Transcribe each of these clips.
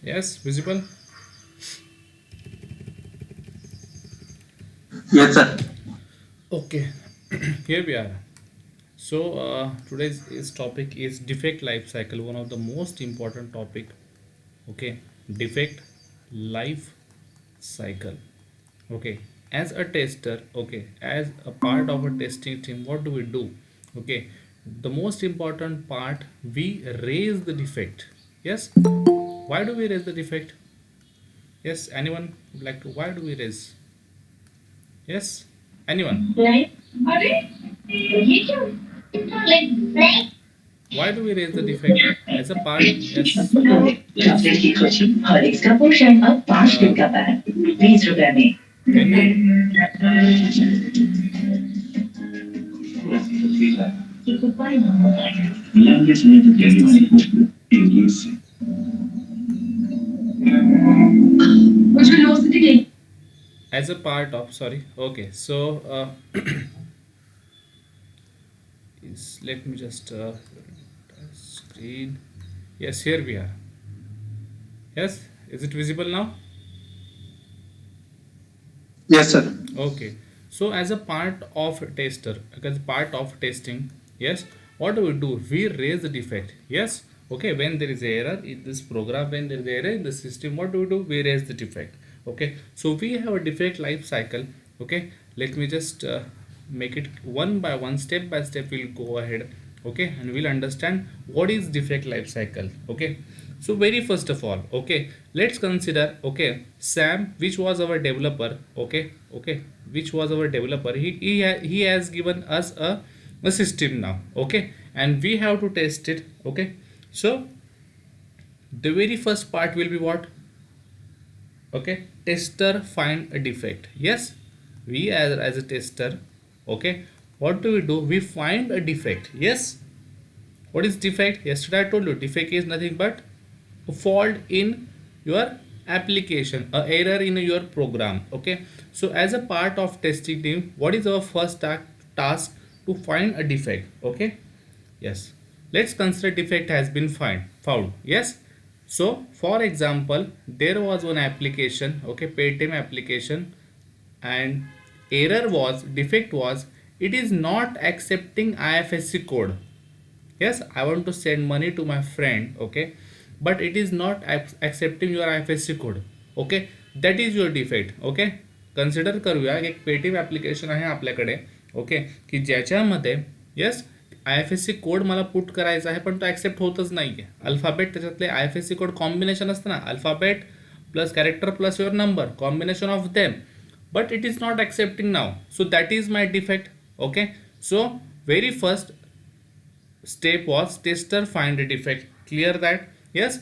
Yes, visible. Yes, sir. Okay. Here we are. So today's topic is defect life cycle, one of the most important topic. Okay, defect life cycle. Okay, as a tester, okay, as a part of a testing team, what do we do? Okay, the most important part, we raise the defect. Yes, why do we raise the defect? Yes, anyone would like to? Why do we raise? Yes, anyone? नहीं अरे ये क्या like नहीं Why do we raise the defect as a part? Yes. Chocolate की खुशी Horlicks का पोषण अब 5 दिन uh, का पैक 20 रुपए में can you just a मुझे लो city as a part of, sorry, okay, so let me just screen. Yes, here we are. Yes, is it visible now? Yes, sir. Okay, so as a part of tester, as part of testing, yes, what do? We raise the defect. Yes, okay, when there is error in this program, when there is error in the system, what do? We raise the defect. Okay, so we have a defect life cycle. Okay, let me just make it one by one, step by step. We'll go ahead. Okay, and we'll understand what is defect life cycle. Okay, so very first of all, okay, let's consider, okay, Sam, which was our developer. Okay, okay, which was our developer. He has given us a system now. Okay, and we have to test it. Okay, so the very first part will be what? Okay, tester find a defect. Yes, we as a tester, okay, what do? We find a defect. Yes, what is defect? Yesterday I told you defect is nothing but a fault in your application, a error in your program. Okay, so as a part of testing team, what is our first task? To find a defect. Okay, yes, let's consider defect has been found. Yes, so for example, there was one application, okay, paytm application, and error was, defect was, it is not accepting ifsc code. Yes, I want to send money to my friend, okay, but it is not accepting your ifsc code. Okay, that is your defect. Okay, consider करूया एक Paytm application आहे आपल्याकडे. Okay, की ज्याच्यामध्ये yes I F S C code मला put करायचा आहे पण तो ॲक्सेप्ट होतच नाही आहे. अल्फाबेट त्याच्यातले I F S C code combination असतं ना, alphabet plus character plus your number, combination of them, but it is not accepting now, so that is my defect. Okay, so very first step was tester find a defect. Clear that? Yes,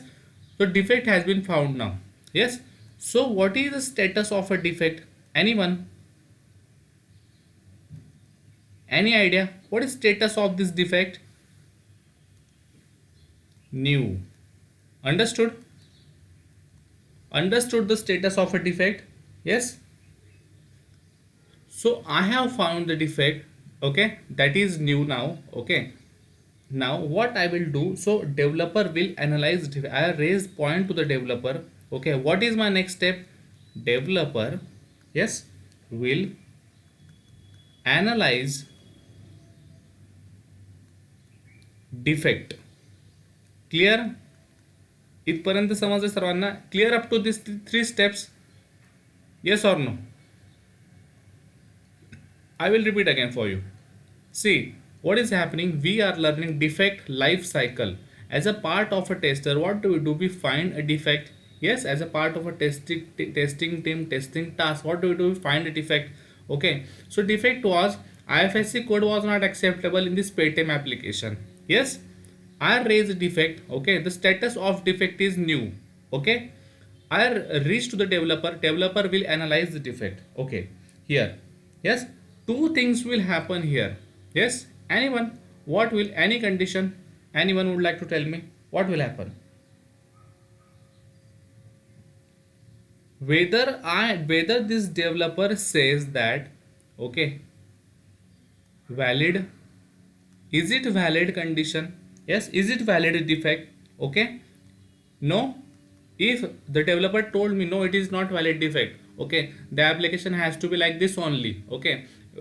so defect has been found now. Yes, so what is the status of a defect? Anyone? Any idea what is status of this defect? New. Understood? Understood the status of a defect? Yes, so I have found the defect. Okay, that is new now. Okay, now what I will do, so developer will analyze, I raise point to the developer. Okay, what is my next step? Developer, yes, will analyze defect. Clear? इथपर्यंत समजलं सर्वांना? Clear up to this three steps? Yes or no? I will repeat again for you. See, what is happening? We are learning defect life cycle. As a part of a tester, what do? We find a defect. Yes, as a part of a testing team, testing task, what do? We find a defect. Okay, so defect was IFSC code was not acceptable in this Paytm application. Yes, I raised defect. Okay, the status of defect is new. Okay, I reach to the developer. Developer will analyze the defect. Okay, here, yes, two things will happen here. Yes, anyone? What will any condition? Anyone would like to tell me what will happen? Whether this developer says that, okay, valid, is it valid condition? Yes, is it valid defect? Okay, no, If the developer told me no, it is not valid defect, okay, the application has to be like this only. Okay,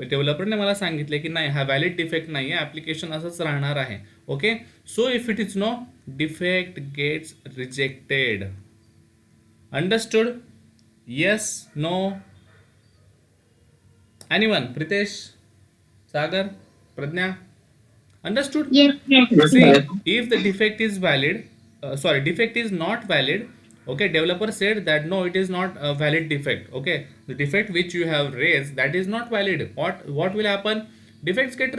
डेव्हलपरने मला सांगितले की नाही, हा valid defect नाही आहे, application असंच राहणार आहे. Okay, so if it is no, defect gets rejected. Understood? Yes, no, anyone? Pritesh, Sagar, Pragya, understood? Yes, yes. See, if the defect is valid, sorry, defect is not valid, okay, developer said that no, it is not a valid defect. Okay, the defect which you have raised, that is not valid. What will happen? Defects get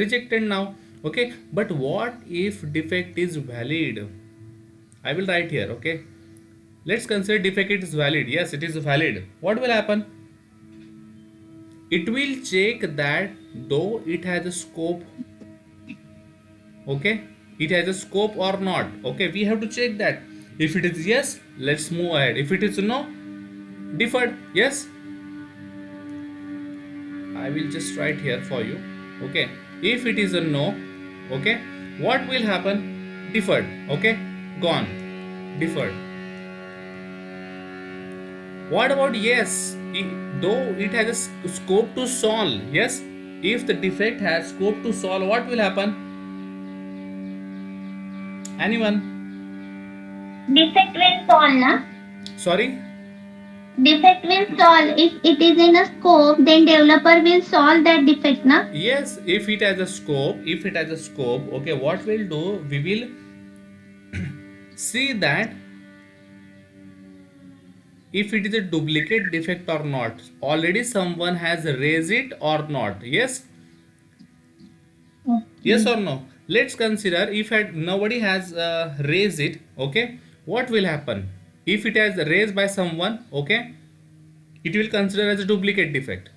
rejected now. Okay, but what if defect is valid? I will write here. Okay, let's consider defect is valid. Yes, it is valid. What will happen? It will check that though it has a scope. Okay, it has a scope or not. Okay, we have to check that. If it is yes, let's move ahead. If it is no, deferred. Yes, I will just write here for you. Okay, if it is a no, okay, what will happen? Deferred. Okay, gone, deferred. What about yes? Though it has a scope to solve. Yes, if the defect has scope to solve, what will happen? Anyone? Defect will solve, na? Sorry? Defect will solve. If it is in a scope, then developer will solve that defect, na? Yes, if it has a scope, okay, what we'll do, we will see that if it is a duplicate defect or not. Already someone has raised it or not. Yes? Okay. Yes or no? Let's consider if nobody has raised it. Okay, what will happen? If it has raised by someone, okay, it will consider as a duplicate defect.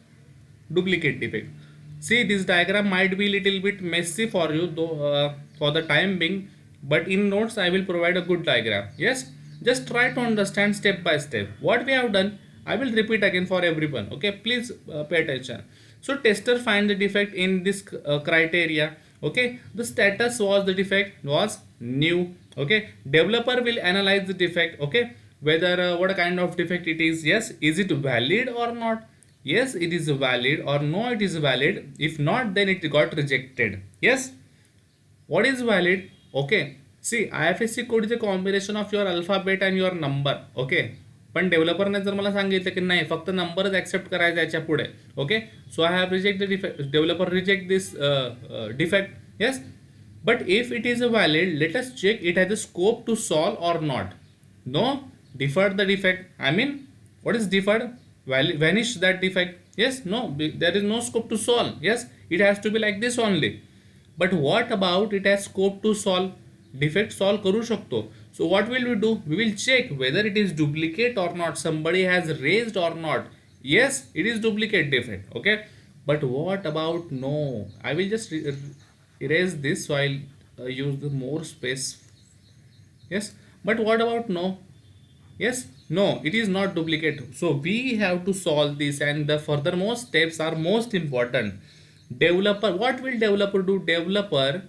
See, this diagram might be little bit messy for you though, for the time being, but in notes I will provide a good diagram. Yes, just try to understand step by step what we have done. I will repeat again for everyone. Okay, please pay attention. So tester find the defect in this criteria. Okay, the status was the defect was new. Okay, developer will analyze the defect. Okay, whether what kind of defect it is. Yes, is it valid or not? Yes, it is valid, or no, it is valid. If not, then it got rejected. Yes, what is valid? Okay, see, IFSC code is a combination of your alphabet and your number. Okay, पण डेव्हलपरने जर मला सांगितलं की नाही, फक्त नंबरच accept करायचा याच्या पुढे. Okay, so I have reject the defect, developer reject this defect. Yes, but if it is a valid, let us check it has a scope to solve or not. No, deferred the defect. I mean, what is deferred? Vanish that defect. Yes, no, there is no scope to solve. Yes, it has to be like this only. But what about it has scope to solve? Defect solve करू शकतो. So what will we do? We will check whether it is duplicate or not. Somebody has raised or not. Yes, it is duplicate defect. Okay, but what about no? I will just erase this, so I'll use the more space. Yes, but what about no? Yes, no, it is not duplicate. So we have to solve this, and the furthermost steps are most important. Developer, what will developer do? Developer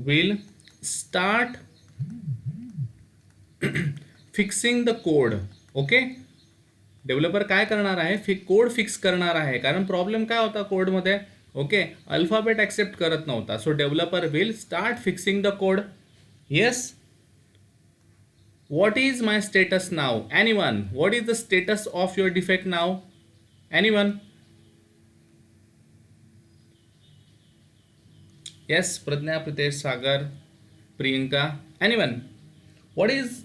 will start fixing the code. Okay, developer काय करणार आहे? Code fix करणार आहे. कारण problem काय होता कोडमध्ये? Okay, alphabet accept करत नव्हता. So developer will start fixing the code. Yes, what is my status now? Anyone? What is the status of your defect now? Anyone? Yes, Pradnya, Pritesh, Sagar, Priyanka. Anyone? What is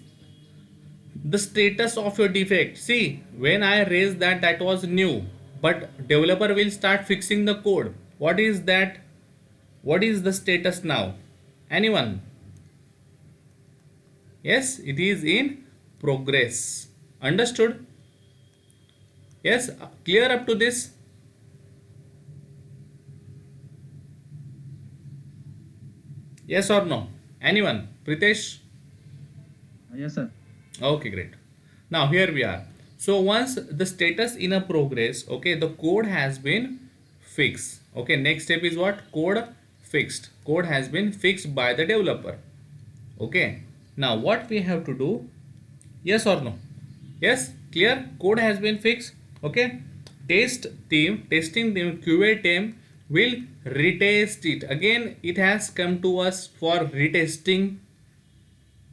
the status of your defect? See, when I raised that, that was new, but developer will start fixing the code. What is that? What is the status now? Anyone? Yes, it is in progress. Understood? Yes, clear up to this? Yes or no? Anyone? Pritesh? Yes, sir. Okay, great. Now here we are. So once the status in a progress, okay, the code has been fixed. Okay, next step is what? Code fixed. Code has been fixed by the developer. Okay, now what we have to do? Yes or no? Yes, clear. Code has been fixed. Okay, testing team, QA team will retest it again. It has come to us for retesting.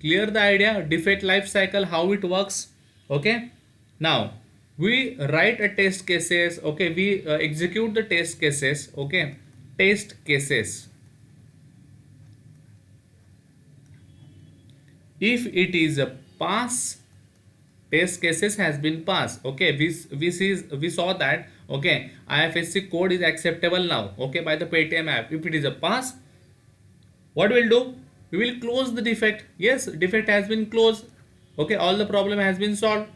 Clear the idea? Defect life cycle, how it works. Okay, now we write a test cases. Okay, we execute the test cases. Okay, test cases. If it is a pass, test cases has been passed. Okay, we saw that. Okay, IFSC code is acceptable now. Okay, by the Paytm app. If it is a pass, what we'll do? We will close the defect. Yes, defect has been closed. Okay, all the problem has been solved.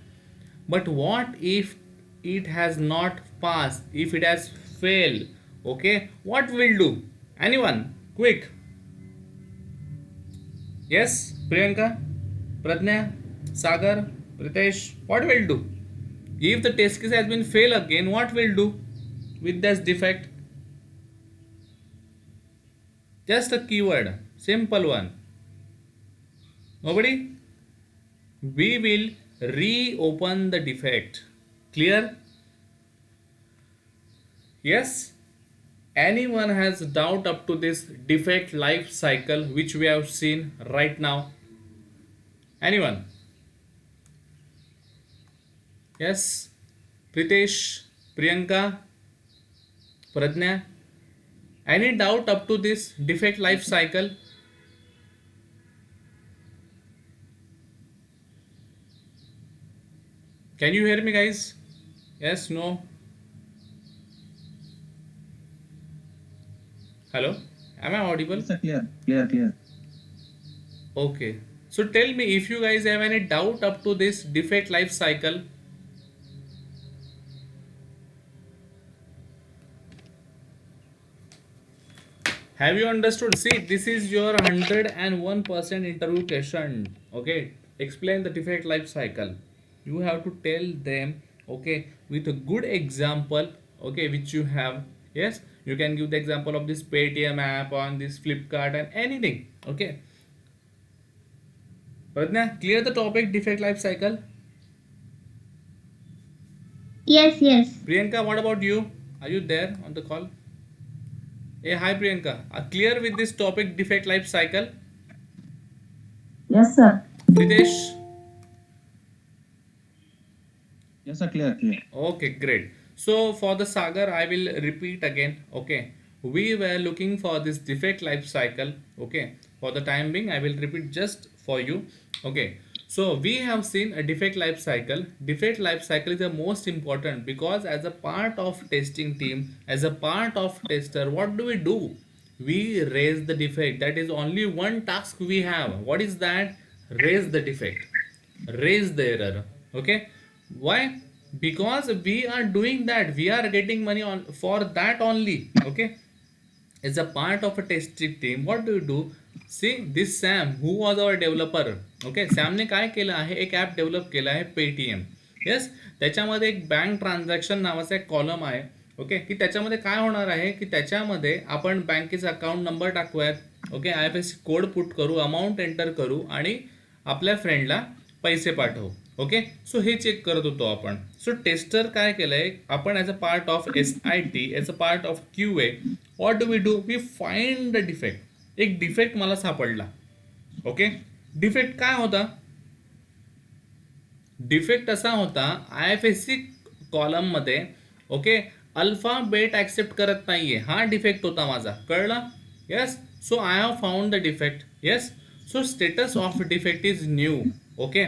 But what if it has not passed? If it has failed? Okay, what will do? Anyone? Quick. Yes, Priyanka, Pradnya, Sagar, Pritesh, what will do? If the test case has been fail again, what will do with this defect? Just a keyword, simple one. Nobody? We will reopen the defect. Clear? Yes? Anyone has doubt up to this defect life cycle which we have seen right now? Anyone? Yes? Pritesh, Priyanka, Pradnya? Any doubt up to this defect life cycle? Can you hear me, guys? Yes, no? Hello? Am I audible? Yes, sir. Clear. Clear. Clear. Okay. So tell me if you guys have any doubt up to this defect life cycle. Have you understood? See, this is your 101% interview question. Okay, explain the defect life cycle. You have to tell them, okay, with a good example, okay, which you have. Yes, you can give the example of this Paytm app on this Flipkart and anything. Okay, Pradnya, clear the topic defect life cycle. Yes, yes. Priyanka, what about you? Are you there on the call? Hey, hi Priyanka. Clear with this topic defect life cycle? Yes, sir. Pritesh? Yes, sir. Clear. Clear. Okay, great. So for the Sagar, I will repeat again. Okay, we were looking for this defect life cycle. Okay, for the time being, I will repeat just for you. Okay, so we have seen a defect life cycle. Defect life cycle is the most important because as a part of testing team, as a part of tester, what do? We raise the defect. That is only one task we have. What is that? Raise the defect, raise the error. Okay, why? Because we are doing that, we are getting money on for that only. Okay, as a part of a testing team, what do? See, this Sam who was our developer. Okay, सॅमने काय केलं आहे, एक app develop केलं आहे Paytm. Yes, त्याच्यामध्ये एक bank transaction नावाचा एक कॉलम आहे. ओके, की त्याच्यामध्ये काय होणार आहे की त्याच्यामध्ये आपण बँकेचा अकाउंट नंबर टाकूयात. ओके, IFSC कोड पुट करू, अमाऊंट एंटर करू आणि आपल्या फ्रेंडला पैसे पाठवू. ओके, सो हे चेक करत होतो आपण. सो टेस्टर काय केलंय आपण as a part of SIT, as a part of QA, what do? We find the defect. एक डिफेक्ट मला सापडला. ओके, डिफेक्ट काय होता? डिफेक्ट असा होता IFSC कॉलम मध्ये. ओके, अल्फाबेट ऍक्सेप्ट करत नाहीये, हा डिफेक्ट होता माझा. कळलं? Yes. So I have found the defect. Yes. So status of defect is new. Okay,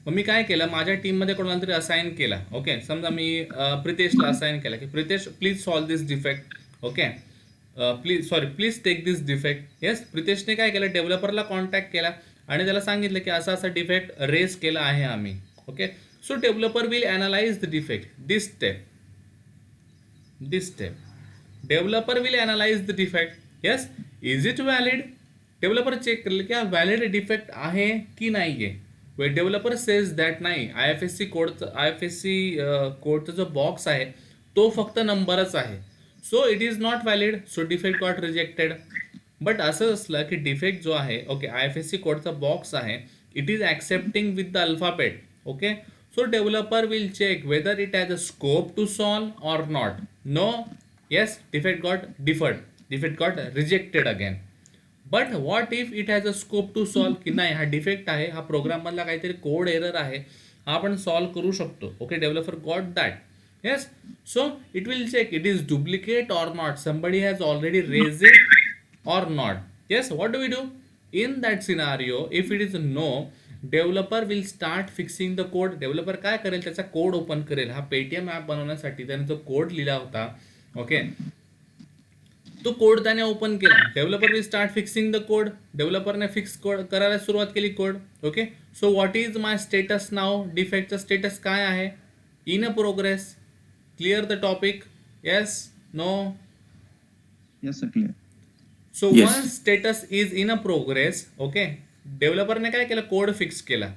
मग मी काय केलं, माझ्या टीममध्ये कोणाला तरी असाइन केला. ओके, समजा मी प्रितेशला असाइन केला की Pritesh please solve this defect. Okay, please take this defect. Yes, प्रितेशने काय केलं, डेव्हलपरला कॉन्टॅक्ट केला आणि त्याला सांगितलं की असा असा डिफेक्ट रेस केला आहे आम्ही. Okay, so developer will analyse the defect. This step developer will analyse the defect. Yes, is it valid? Developer check करेल की हा व्हॅलिड डिफेक्ट आहे की नाही आहे. वे डेव्हलपर सेज दॅट नाही, IFSC कोडचा जो बॉक्स आहे तो फक्त नंबरच आहे. So it is not valid. So defect got rejected. But असं असलं की डिफेक्ट जो आहे, ओके, IFSC कोडचा बॉक्स आहे, it is accepting with the alphabet. Okay, so developer will check whether it has a scope to solve or not. No, yes, defect got deferred, defect got rejected again. But what if it has a scope to solve, की नाही हा defect आहे, हा प्रोग्राममधला काहीतरी code error आहे, हा आपण solve करू शकतो. Okay, developer got that. Yes, so it will check it is duplicate or not, somebody has already raise it or not. Yes, what do we do in that scenario? If it is no, developer will start fixing the code. Developer काय करेल, त्याचा code open करेल. हा Paytm app बनवण्यासाठी त्याने जो code लिहिला होता, ओके, तो कोड त्याने ओपन केला. Developer will start fixing the code. डेव्हलपरने फिक्स कोड करायला सुरुवात केली code. Okay, so what is my status नाव, डिफेक्टचं स्टेटस काय आहे, in a progress. Clear the topic, yes, no. Yes, sir. Clear. So Yes. Once status is in a progress, okay, डेव्हलपरने काय केलं, कोड फिक्स केला.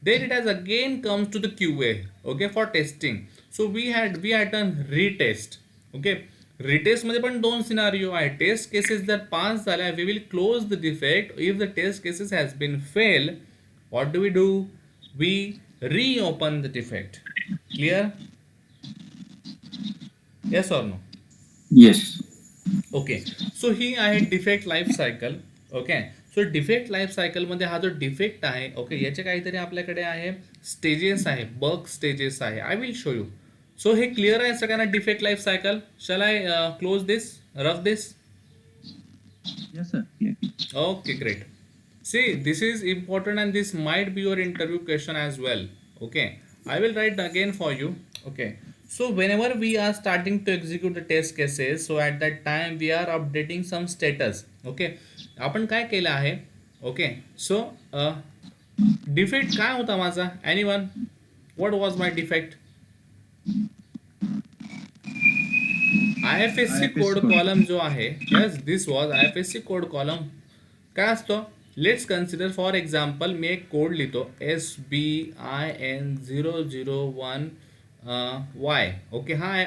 Then it has again comes to the QA, okay, for testing. So we had done retest. Okay, retest मध्ये पण दोन scenario आहे. Test cases जर pass झाल्या, we will close the defect. If the test cases has been fail, what do we do, we reopen the defect. Clear, yes or no. Yes. Okay, so ही आहे defect life cycle. Okay, so defect life सायकलमध्ये हा जो defect आहे, okay, याचे काहीतरी आपल्याकडे आहे स्टेजेस आहे, बग स्टेजेस आहे. I will show you. So हे क्लिअर आहे सगळ्यांना, defect life cycle. Shall I close this, rough this? Yes, sir. Clear. Okay, great. See, this is important and this might be your interview question as well. Okay, I will write again for you. Okay, so whenever we are starting to execute the test cases, so at that time we are updating some status. Okay, आपण काय केलं आहे, okay, so defect काय होता माझा, anyone, what was my defect? IFSC code column जो आहे, yes, this was IFSC code column. काय असतो, लेट्स कन्सिडर फॉर एक्झाम्पल, मी एक कोड लिहितो SBIN001Y. ओके, हा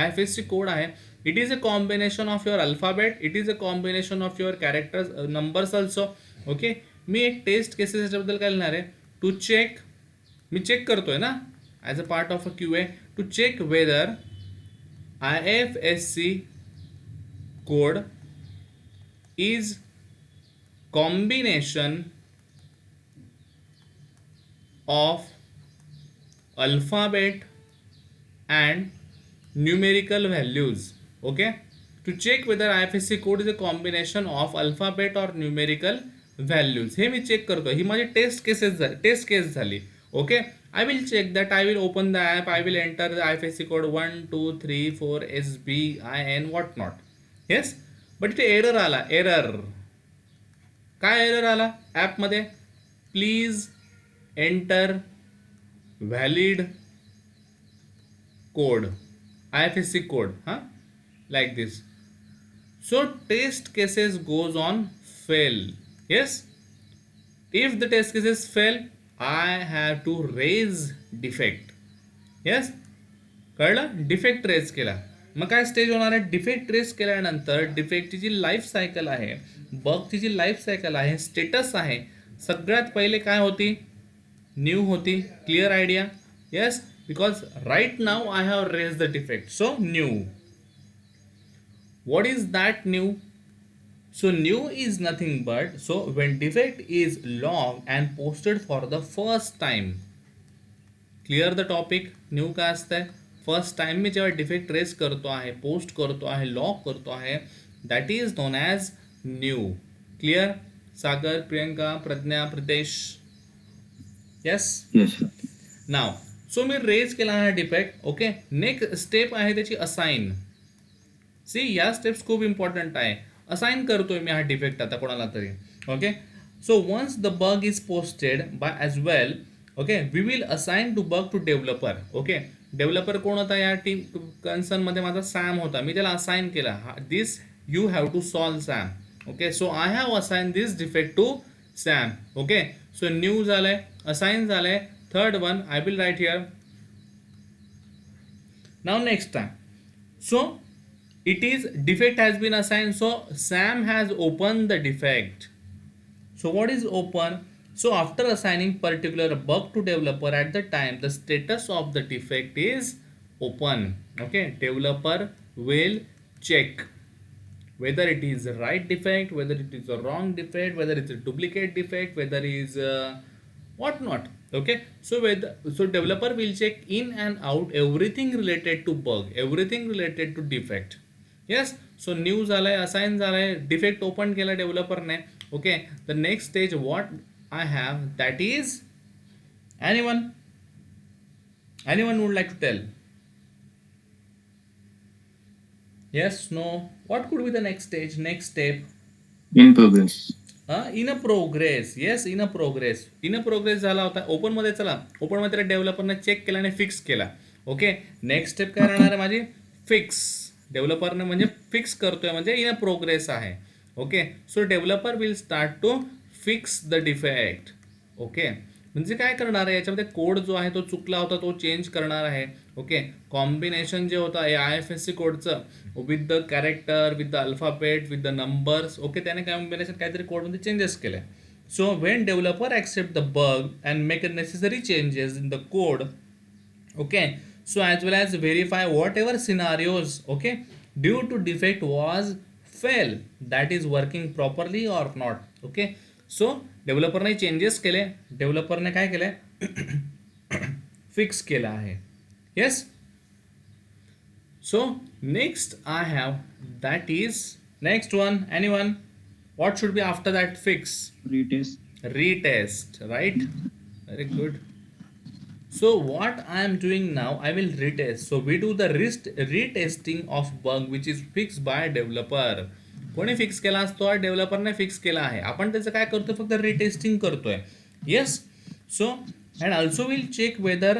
IFSC कोड आहे. It is a combination of your alphabet, it is a combination of your characters, numbers also. Okay, मी एक test cases याच्याबद्दल काय लिहिणार आहे, टू चेक, मी चेक करतोय ना as a part of a QA, to check whether IFSC code is combination of alphabet and numerical values. Okay, to check whether IFSC code is a combination of alphabet or numerical values. हे मी check करतो, ही माझी test case झाली. Okay, I will check that. I will open the app. I will enter the IFSC code 1 2 3 4 SBIN what not. Yes, but इथे error आला. Error काय, error आला ॲपमध्ये, please enter valid code, IFSC code, हां, like this. So test cases goes on fail. Yes, if the test cases fail, I have to raise defect. Yes, कळलं, defect raise केला. मग काय stage होणार आहे, डिफेक्ट रेज केल्यानंतर डिफेक्टची जी life cycle आहे, बगची जी लाईफ सायकल आहे, स्टेटस आहे, सगळ्यात पहिले काय होती, न्यू होती. Clear idea? Yes, because right now I have raise the defect, so new. What is that new? So new is nothing but, so when defect is logged and posted for the first time. Clear the topic? New काय असतंय, first time मी जेव्हा defect race करतो आहे, post करतो आहे, log करतो आहे, that is known as new. Clear? Sagar, Priyanka, Pragya, Pritesh, yes. Yes, sir. Now, so मी रेज केला हा डिफेक्ट. ओके, नेक्स्ट स्टेप आहे त्याची असाइन. सी, या स्टेप्स खूप इम्पॉर्टंट आहे. असाइन करतोय मी हा डिफेक्ट आता कोणाला तरी. Okay, so once the bug is posted by as well, okay, we will assign to bug to developer. Okay, developer कोण होता या टीम कन्सर्नमध्ये, माझा सॅम होता. मी त्याला असाइन केला, this you have to solve Sam. Okay, so I have assign this defect to Sam. Okay, so new झालंय, assign झालंय. Third one I will write here. Now next time, so it is defect has been assigned, so Sam has opened the defect. So what is open? So after assigning particular bug to developer, at the time the status of the defect is open. Okay, developer will check whether it is a right defect, whether it is a wrong defect, whether it's a duplicate defect, whether it is what not. Okay, so developer will check in and out everything related to bug, everything related to defect. Yes, so new झालाय, assign झालाय, defect open केला डेव्हलपरने. Okay, the next stage what I have, that is anyone would like to tell? Yes, no, what could be the next stage, next step? In progress. In a progress. Yes, in a progress. In a progress झाला होता open मध्ये. चला, open मध्ये डेव्हलपरने check केला आणि fix केला. Okay, next step काय राहणार आहे माझी? फिक्स. डेव्हलपरने म्हणजे फिक्स करतोय म्हणजे इन अ प्रोग्रेस आहे. Okay, so developer will start to fix the defect. Okay, म्हणजे काय करणार आहे, याच्यामध्ये कोड जो आहे तो चुकला होता तो चेंज करणार आहे. ओके, कॉम्बिनेशन जे होतं IFSC कोडचं with the character, with the alphabet, with the numbers. Okay, त्याने कॉम्बिनेशन काहीतरी कोडमध्ये चेंजेस केले. So when developer accept the bug and make necessary changes in the code. Okay, so as well as verify whatever scenarios, okay, due to defect was fail, that is working properly or not. Okay, so डेव्हलपरने changes केले, डेव्हलपरने काय केले? Fix केला आहे. Yes, so next I have, that is next one. Anyone, what should be after that fix? Retest. Retest, right? Very good. So what I am doing now, I will retest. So we do the retesting of bug which is fixed by developer. कोणी fix केला असतो? डेव्हलपरने fix केला आहे. आपण त्याचं काय करतोय? फक्त रिटेस्टिंग करतोय. Yes, so and also will check whether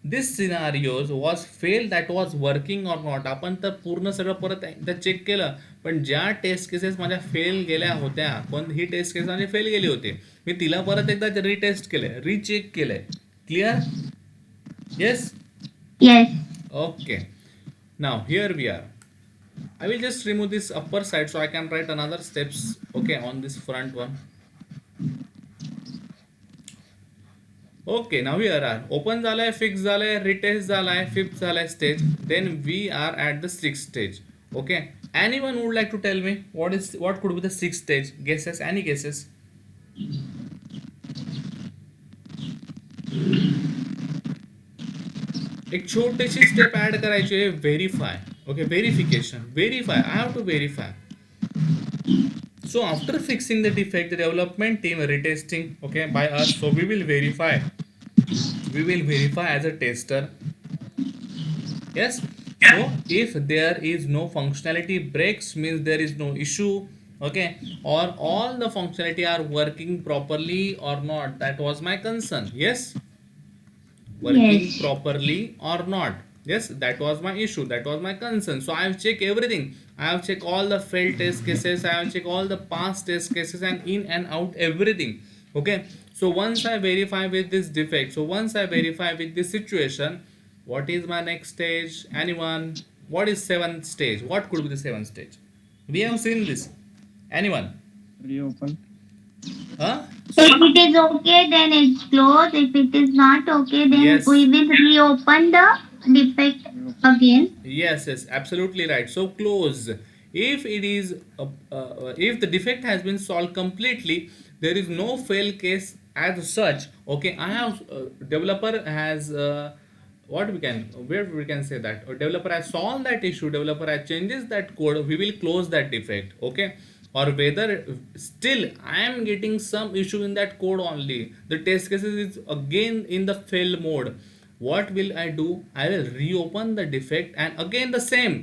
this scenarios was fail, that was working or not. आपण तर पूर्ण सगळं परत एकदा चेक केलं, पण ज्या टेस्ट केसेस माझ्या फेल गेल्या होत्या, पण ही टेस्ट केस माझी फेल गेली होती, मी तिला परत एकदा रिटेस्ट केलंय, रिचेक केलंय. Clear? Yes? Yes. Okay. Now here we are. I will just remove this upper side so I can write another steps. Okay, on this front one. Okay, now here are open झालाय, fix झालाय, retest झालाय, fifth झालाय stage. Then we are at the sixth stage. Okay. Anyone would like to tell me what could be the sixth stage? Guesses? Any guesses? एक छोटीशी step add करायची आहे, verify. Okay, verification, verify. I have to verify. So after fixing the defect, the development team retesting, okay, by us. So we will verify. We will verify as a tester. Yes. So if there is no functionality breaks, means there is no issue. Okay, or all the functionality are working properly or not. That was my concern. Yes. Working Yes. properly or not. Yes, that was my issue, that was my concern. So I have checked everything. I have checked all the failed test cases, I have checked all the past test cases, and in and out everything. Okay, so once I verify with this defect, so once I verify with this situation, what is my next stage? Anyone? What is seventh stage? What could be the seventh stage? We have seen this. Anyone? Reopen. Huh? If it is okay, then it's closed. If it is not okay, then Yes. we will reopen the defect again. Yes, yes, absolutely right. So close. If it is, if the defect has been solved completely, there is no fail case as such. Okay, I have developer has what we can, where we can say that developer has solved that issue. Developer has changes that code. We will close that defect. Okay, or whether still I am getting some issue in that code only. The test cases is again in the fail mode. What will I do? I will reopen the defect and again the same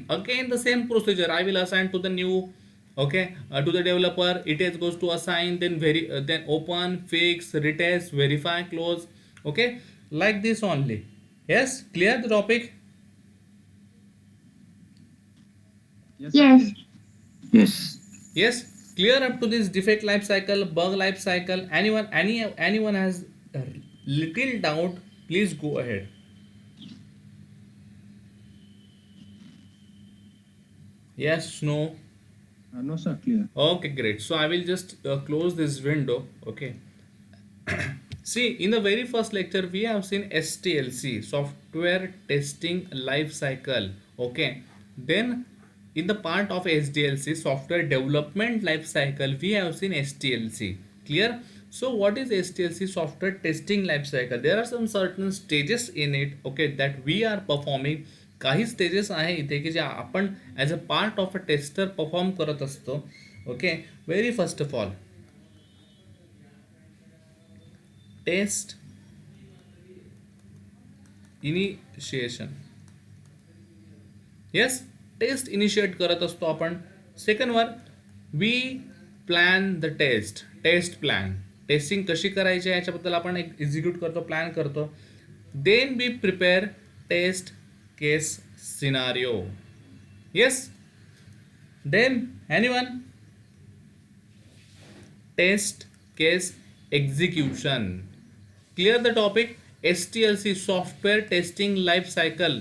procedure. I will assign to the new, okay, to the developer. It is goes to assign, then then open, fix, retest, verify, close. Okay, like this only. Yes, clear the topic? Yes. Yes. Yes. Yes, clear up to this defect life cycle, bug life cycle. Anyone has a little doubt, please go ahead. Yes, no? No, sir. Clear. Okay, great. So I will just close this window. Okay, See, in the very first lecture, we have seen STLC, software testing life cycle. Okay. Then, in the part of SDLC, software development life cycle, we have seen STLC. Clear? So, what is STLC, software testing life cycle? There are some certain stages in it, okay, that we are performing. काही stages आहे इथे की जे आपण as a part of a tester perform करत असतो. Okay, very first of all test initiation. Yes, test initiate करत असतो आपण. सेकंड वर we plan the test, test plan, testing कशी करायची आहे याच्याबद्दल आपण एक एक्झिक्यूट करतो, प्लॅन करतो. Then we prepare test case scenario. Yes, then anyone test case execution. Clear the topic. STLC, software testing life cycle,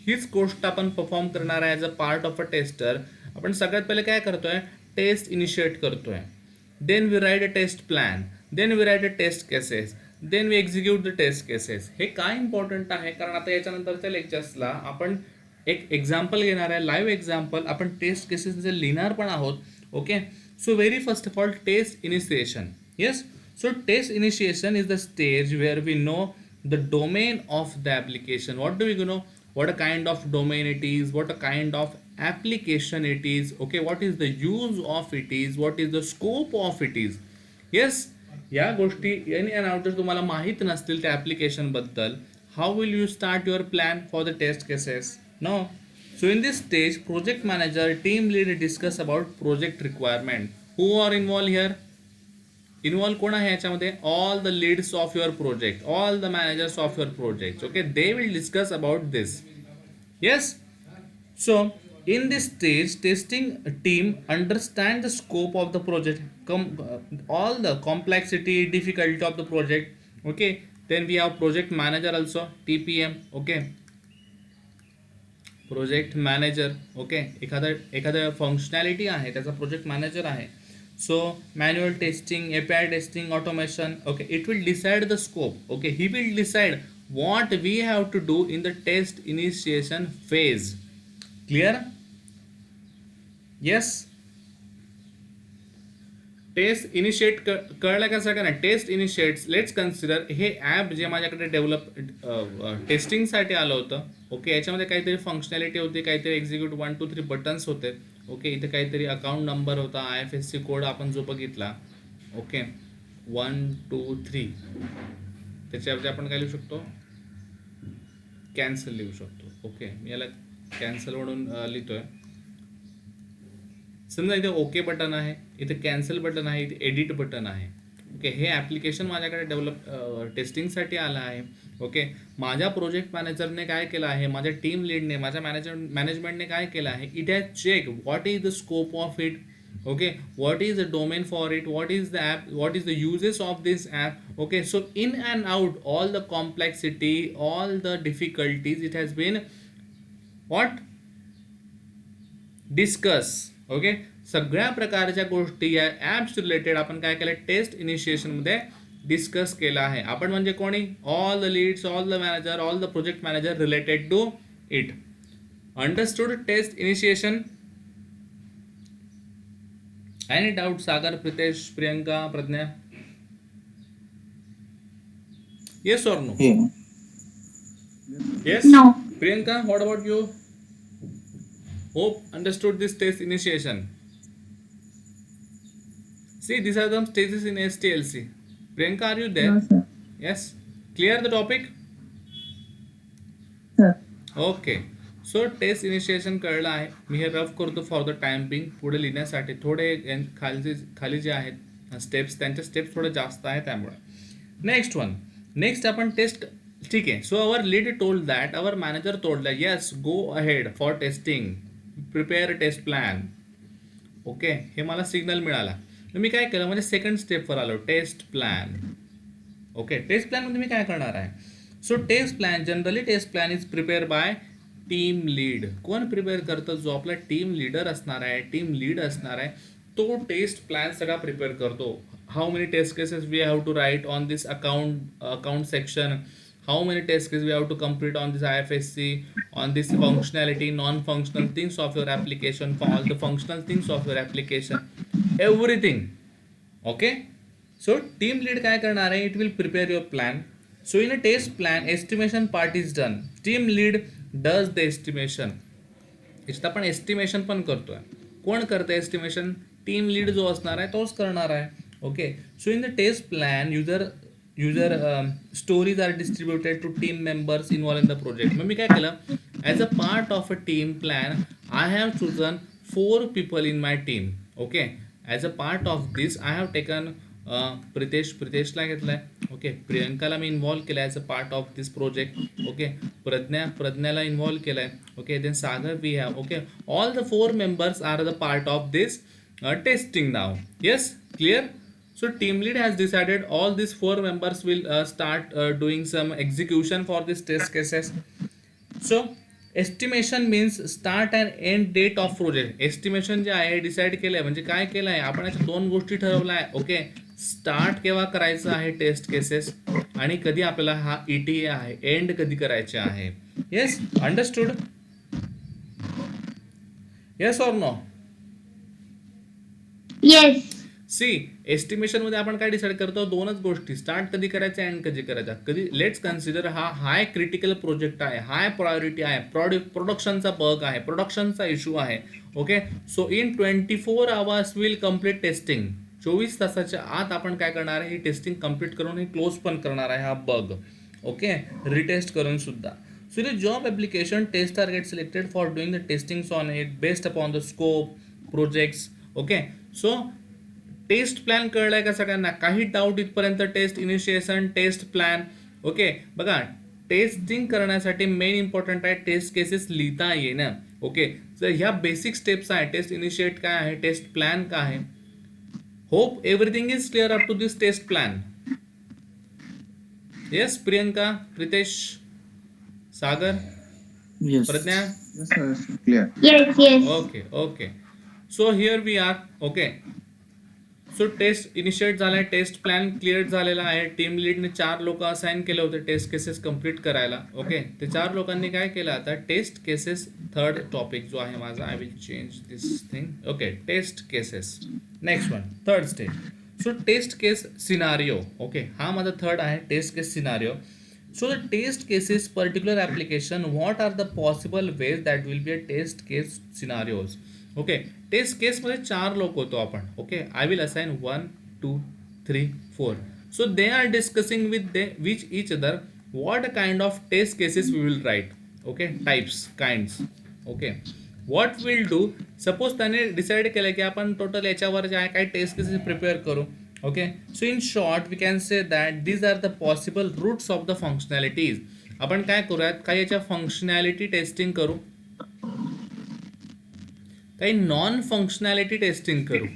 हीच गोष्ट आपण परफॉर्म करणार आहे as a part of a tester. आपण सगळ्यात पहिले काय करतोय, टेस्ट इनिशिएट करतोय. Then we write a test plan, then we write a test cases, then we execute the test cases. हे काय इम्पॉर्टंट आहे, कारण आता याच्यानंतरच्या लेक्चर्सला आपण एक एक्झाम्पल घेणार आहे, लाईव्ह एक्झाम्पल. आपण टेस्ट केसेस लिहिणार पण आहोत. Okay, so very first of all test initiation. Yes, so test initiation is the stage where we know the domain of the application. What do we know? What a kind of domain it is, what a kind of application it is, okay, what is the use of it is, what is the scope of it is. Yes, या गोष्टी any and out जर तुम्हाला माहीत नसतील त्या application बद्दल, how will you start your plan for the test cases? No. So in this stage, project manager, team lead discuss about project requirement. Who are involved here? Involve कोण आहे याच्यामध्ये? All the Leeds of your project, all the managers of your project. Okay, they will discuss about this. Yes, so in this stage, testing team understand the scope of the project, all the complexity, difficulty of the project. Okay, then we have project manager also, TPM. Okay, project manager. Okay, एखादं functionality आहे त्याचा project manager आहे. So manual testing, API testing, automation. Okay, it will decide the scope. Okay, he will decide what we have to do in the test initiation phase. Clear? Yes. Test initiate कळलं का सगळ्यांना? Test initiates, let's consider हे app जे माझ्याकडे develop टेस्टिंगसाठी आलं होतं. Okay, याच्यामध्ये काहीतरी फंक्शनॅलिटी होती, काहीतरी एक्झिक्यूट 1 2 3 बटन्स होते. ओके, इथे काहीतरी अकाउंट नंबर होता, IFSC कोड आपण जो बघितला. ओके, 1 2 3, त्याच्यावरती आपण काय लिहू शकतो? कॅन्सल लिहू शकतो. ओके, मी याला कॅन्सल म्हणून लिहितोय. समजा इथे ओके बटन आहे, इथे कॅन्सल बटन आहे, इथे एडिट बटन आहे. ओके, हे ॲप्लिकेशन माझ्याकडे डेव्हलप टेस्टिंगसाठी आलं आहे. ओके, माझ्या प्रोजेक्ट मॅनेजरने काय केलं आहे, माझ्या टीम लीडने, माझ्या मॅनेजमेंटने काय केलं आहे, it has check what is the scope of it. Okay, what is the domain for it, what is the app, what is the uses of this app. Okay, so in and out all the complexity, all the difficulties, it has been what discuss. Okay, सगळ्या प्रकारच्या गोष्टी या apps related आपण काय केलं, test इनिशिएशनमध्ये discuss केलं आहे. आपण म्हणजे कोणी? All the leads, all the manager, all the project manager related to it. Understood test initiation? Any doubt? Sagar, Pritesh, Priyanka, Pragya? Yes or no? Yeah. Yes? No. Priyanka, what about you? Hope understood this test initiation. See, these are the stages in STLC. Priyanka, are you there? No, sir. Yes? Clear the topic? Sir. Okay, so test initiation कळलं आहे. मी हे rough करतो for the time being. पुढे लिहिण्यासाठी थोडे खाली जे आहेत स्टेप्स, त्यांचे स्टेप्स थोडे जास्त आहेत त्यामुळे. नेक्स्ट वन, नेक्स्ट आपण टेस्ट. ठीक आहे, so our lead told that, our manager told that yes go ahead for testing, prepare test plan. Okay, हे मला सिग्नल मिळाला. मी काय केलं, म्हणजे सेकंड स्टेपवर आलो, टेस्ट प्लॅन. ओके, टेस्ट प्लॅनमध्ये मी काय करणार आहे? So test plan, generally test plan is prepare by team lead. कोण प्रिपेअर करतं? जो आपला टीम लीडर असणार आहे, टीम लीड असणार आहे, तो टेस्ट प्लॅन सगळा प्रिपेअर करतो. how many test cases we have to write on this account section, how many test cases we have to complete on this IFSC, on this functionality, non-functional things of your application, for all the functional things of your application, everything. Okay, so team lead काय करणार आहे, it will prepare your plan. So in a test plan, estimation part is done. Team lead does the estimation. इथं आपण estimation पण करतोय. कोण करतं estimation? Team lead जो असणार आहे तोच करणार आहे. Okay, so in the test plan user stories are distributed to team members involve in the project. मग मी काय केलं, as a part of a team plan I have chosen 4 people in my team. Okay, as a part of this I have taken प्रितेशला घेतलाय. Okay, प्रियंकाला मी involve केलं as a part of this project. Okay, प्रज्ञाला involve केलाय. Okay, then Sagar we have. Okay, all the 4 members are the part of this testing now. Yes, clear? So team lead has decided all these 4 members will start doing some execution for this test cases. So estimation means start and end date of project. Estimation जे आहे decide केलं आहे, म्हणजे काय केलं आहे आपण, याच्या 2 गोष्टी ठरवल्या आहे. ओके, स्टार्ट केव्हा करायचं आहे टेस्ट केसेस, आणि कधी आपल्याला हा ETA आहे, एंड कधी करायचे आहे. Yes, understood? Yes or no? Yes. See, estimation मध्ये आपण काय डिसाईड करतो, 2च गोष्टी, स्टार्ट कधी करायचा, एंड कधी करायचा. कधी लेट्स कन्सिडर हा हाय क्रिटिकल प्रोजेक्ट आहे, हाय प्रायोरिटी आहे, प्रोडक्शनचा बग आहे, प्रोडक्शनचा इश्यू आहे. Okay, so in 24 hours will complete testing. 24 तासाच्या आत आपण काय करणार आहे, ही टेस्टिंग कम्प्लीट करून ही क्लोज पण करणार आहे हा बग. ओके, रिटेस्ट करून सुद्धा. So the job application tester get selected for doing the testing on it based upon the scope projects. Okay, so test plan कळलाय का सगळ्यांना? काही डाऊट इथपर्यंत? Test initiation, test plan. Okay, बघा, testing करण्यासाठी main important आहे test cases लिहिता येणं. ओके, तर ह्या बेसिक स्टेप्स आहे. टेस्ट इनिशिएट काय आहे, टेस्ट प्लॅन काय आहे. Hope everything is clear up to this test plan. Yes, Priyanka, Pritesh, Sagar, Yes. Pragya. Yes, sir. Clear. Yes, yes. Okay okay, so here we are. Okay, so test initiate झालाय, test plan clear झालेला आहे. Team लीडने 4 लोक assign केले होते test cases complete करायला. ओके, ते 4 लोकांनी काय केलं, आता टेस्ट केसेस थर्ड टॉपिक जो आहे माझा, I will change this thing. Okay, test cases, next one, third stage. So test case scenario. Okay, हा माझा थर्ड आहे, test case scenario. So the test cases particular application, what are the possible ways that will be a test case scenarios. Okay, test case मध्ये 4 लोक होतो आपण. Okay, I will assign 1 2 3 4. So they are discussing with each other what kind of test cases we will write. Okay, types, kinds. Okay, what will do, suppose त्याने decide केलं की आपण total याच्यावर जे आहे काही टेस्ट केसेस प्रिपेअर करू. Okay, so in short we can say that these are the possible routes of the functionalities. आपण काय करूयात, काही याच्या फंक्शनॅलिटी टेस्टिंग करू, काही नॉन फंक्शनॅलिटी टेस्टिंग करू.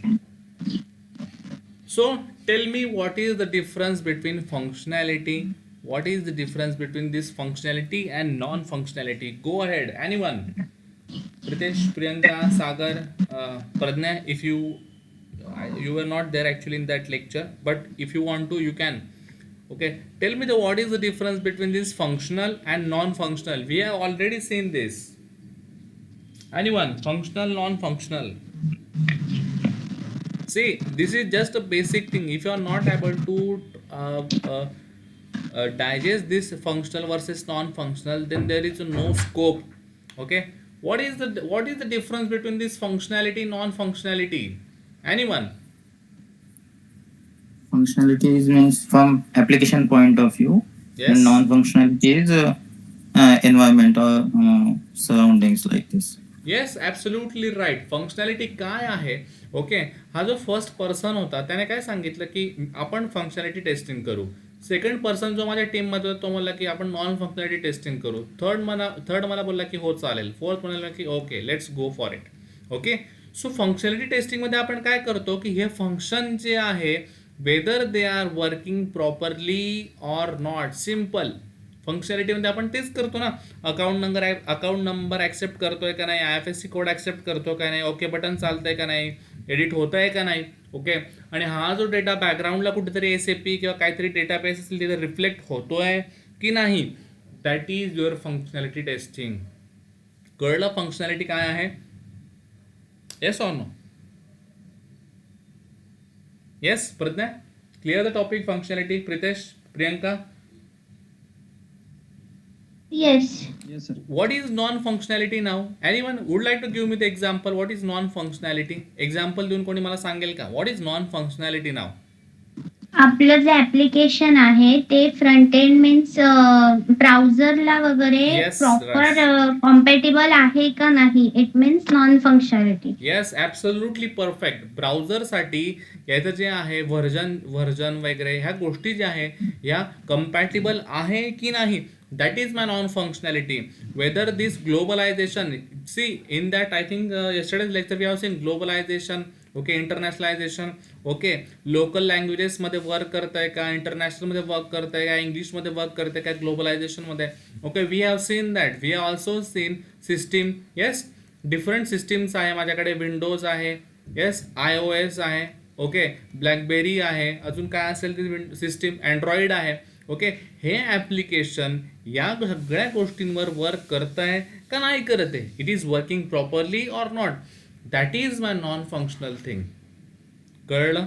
So tell me what is the difference between functionality, what is the difference between this functionality and non functionality. Go ahead, anyone. Pritesh, Priyanka, Sagar, Pradnya, if you were not there actually in that lecture, but if you want to, you can. Okay, tell me what is the difference between this functional and non-functional. We have already seen this. Anyone? Functional, non-functional. See, this is just a basic thing. If you are not able to digest this functional versus non-functional, then there is no scope. Okay, what is the difference between this functionality, non-functionality? Anyone? Functionality means from application point of view. Yes. And non-functionality is environment or surroundings like this. Yes, absolutely right. Functionality काय आहे. Okay, हा जो first person होता त्याने काय सांगितलं की आपण फंक्शनॅलिटी टेस्टिंग करू. सेकंड पर्सन जो माझ्या टीममध्ये होता तो म्हणला की आपण नॉन फंक्शनॅलिटी टेस्टिंग करू. थर्ड मला बोलला की हो चालेल. फोर्थ म्हणाला की okay, let's go for it. Okay, so functionality टेस्टिंगमध्ये आपण काय करतो की हे फंक्शन जे आहे whether they are working properly or not. Simple. फंक्शनॅलिटीमध्ये आपण तेच करतो ना, अकाउंट नंबर ॲक्सेप्ट करतोय का नाही, IFSC कोड ॲक्सेप्ट करतो का नाही, ओके बटन चालतंय का नाही, एडिट होत आहे का नाही. ओके, आणि हा जो डेटा बॅकग्राऊंडला कुठेतरी SAP किंवा काहीतरी डेटाबेस असेल तिथे रिफ्लेक्ट होतोय की नाही, that is your functionality testing. कळलं फंक्शनॅलिटी काय आहे? Yes or no? Yes Pradnya, clear the topic functionality. Pritesh, Priyanka, Yes. Yes, sir. what is non-functionality now? Anyone would like to give me the example? What is non-functionality? Example देऊन कोणी मला सांगेल का? What is non-functionality now? आपलं जे application आहे ते front end means ब्राउझरला वगैरे Yes, proper right. कॉम्पॅटेबल आहे का नाही, it means non functionality. Yes, absolutely perfect. ब्राउझरसाठी याचं जे आहे व्हर्जन वगैरे ह्या गोष्टी ज्या आहे ह्या कम्पॅटेबल आहे की नाही, that is my non functionality. Whether this globalization, see in that I think yesterday's lecture we have seen globalization. Okay, internationalization. Okay, local लँग्वेजेसमध्ये वर्क करत आहे का, इंटरनॅशनलमध्ये वर्क करत आहे का, इंग्लिशमध्ये वर्क करते का ग्लोबलायझेशनमध्ये. Okay, we have seen that. We have also seen system. Yes, different systems आहे माझ्याकडे. विंडोज आहे, येस, iOS आहे, ओके, ब्लॅकबेरी आहे, अजून काय असेल ती सिस्टीम, अँड्रॉइड आहे. ओके, हे ॲप्लिकेशन या सगळ्या गोष्टींवर वर्क करत आहे का नाही करत आहे, it is working properly or not, that is my non functional thing. कळलं?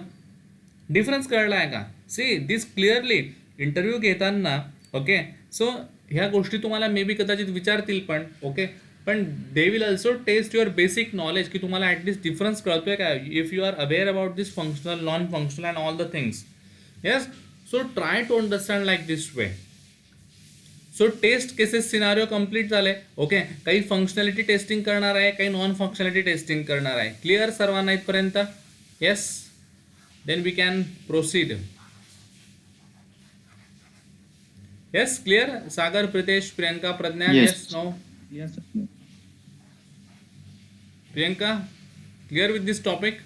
डिफरन्स कळला आहे का? सी दिस क्लिअरली इंटरव्ह्यू घेताना. ओके, सो ह्या गोष्टी तुम्हाला मे बी कदाचित विचारतील पण. ओके, पण they will also test your basic knowledge की तुम्हाला ॲटलिस्ट डिफरन्स कळतोय का, if you are aware about this functional, non functional and all the things. Yes, so try to understand like this way. So test cases scenario complete झाले. Okay, काही functionality testing करणार आहे, काही non functionality testing करणार आहे. Clear सर्वांना इथपर्यंत? Yes, then we can proceed. Yes, clear? Sagar, Pritesh, Priyanka, Pragya, Yes. Yes, no? Yes, sir. Priyanka, clear with this topic?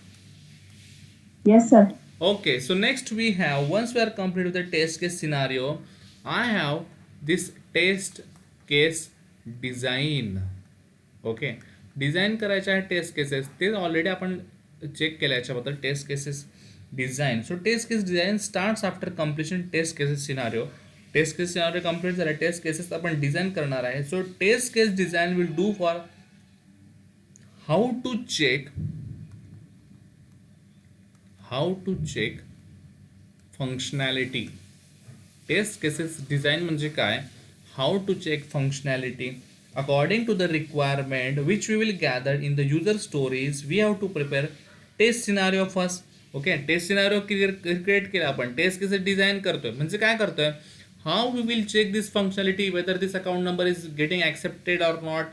Yes, sir. Okay, so next we have, once we are complete with the test case scenario, I have this test case design. Okay, design करायच्या test cases ते already आपण check केल्या याच्याबद्दल. Test cases design. So test case design starts after completion test cases scenario. Test case scenario complete झाला, test cases आपण design करणार आहे. So test case design will do for how to check functionality. Test cases design म्हणजे काय? How to check functionality according to the requirement which we will gather in the user stories. We have to prepare test scenario first. Okay, test scenario create केला आपण, test cases design करतोय म्हणजे काय करतोय, how we will check this functionality, whether this account number is getting accepted or not,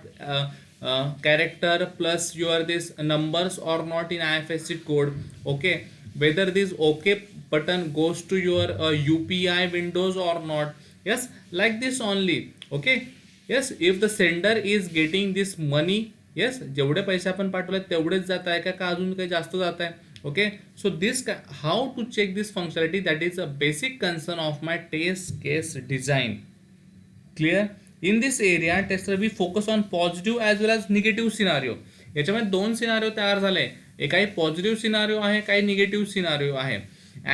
character plus your this numbers or not in IFSC code. Okay, whether this OK button goes to your UPI windows or not. Yes, like this only. Okay, yes, if the sender is getting this money, yes, जेवढे पैसे आपण पाठवले तेवढेच जात आहे का अजून काही जास्त जात आहे. Okay, so this how to check this functionality, that is a basic concern of my test case design. Clear? In this area tester we focus on positive as well as negative scenario. याच्यामध्ये दोन scenario तयार झाले, काही positive scenario आहे, काही negative scenario आहे.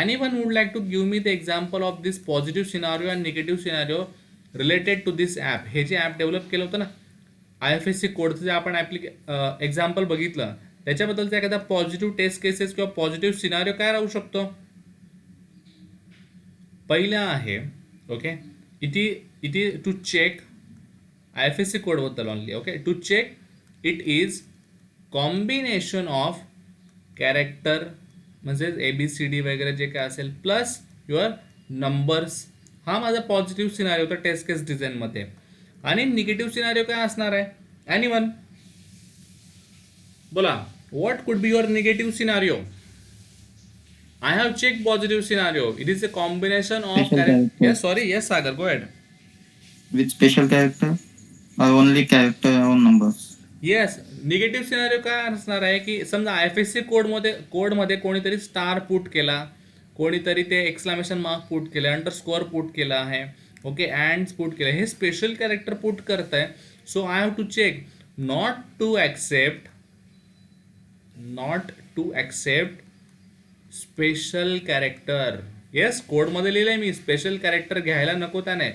Anyone would like to give me the example of this positive scenario and negative scenario related to this app. हे जे ॲप डेव्हलप केलं होतं ना, IFSC कोडचं जे आपण एक्झाम्पल बघितलं, त्याच्याबद्दलचा एखादा पॉझिटिव्ह टेस्ट केसेस किंवा पॉझिटिव्ह सिनारिओ काय राहू शकतो? पहिला आहे, ओके, इथे टू चेक IFSC कोड बद्दल only. Okay, to check it is combination of character म्हणजे ABCD वगैरे जे काय असेल प्लस युअर नंबर्स. हा माझा पॉझिटिव्ह सिनारिओ होता टेस्ट केस डिझाईनमध्ये. आणि निगेटिव्ह सिनारिओ काय असणार आहे? एनीवन बोला, what could be your negative scenario? I have checked positive scenario. It is a combination of Special character. Yes, sorry. Yes, Sagar, go ahead. With special character or only character or numbers? Yes, negative scenario काय असणार आहे की समजा IFSC कोडमध्ये कोणीतरी star put केला, कोणीतरी ते एक्सक्लामेशन मार्क पुट केलं, अंडरस्कोअर पुट केला आहे, ओके, अँड पुट केलं, हे स्पेशल कॅरेक्टर पुट करत आहे. So I have to check not to accept not to accept special character. Yes, कोडमध्ये लिहिलंय मी स्पेशल कॅरेक्टर घ्यायला नको त्याने.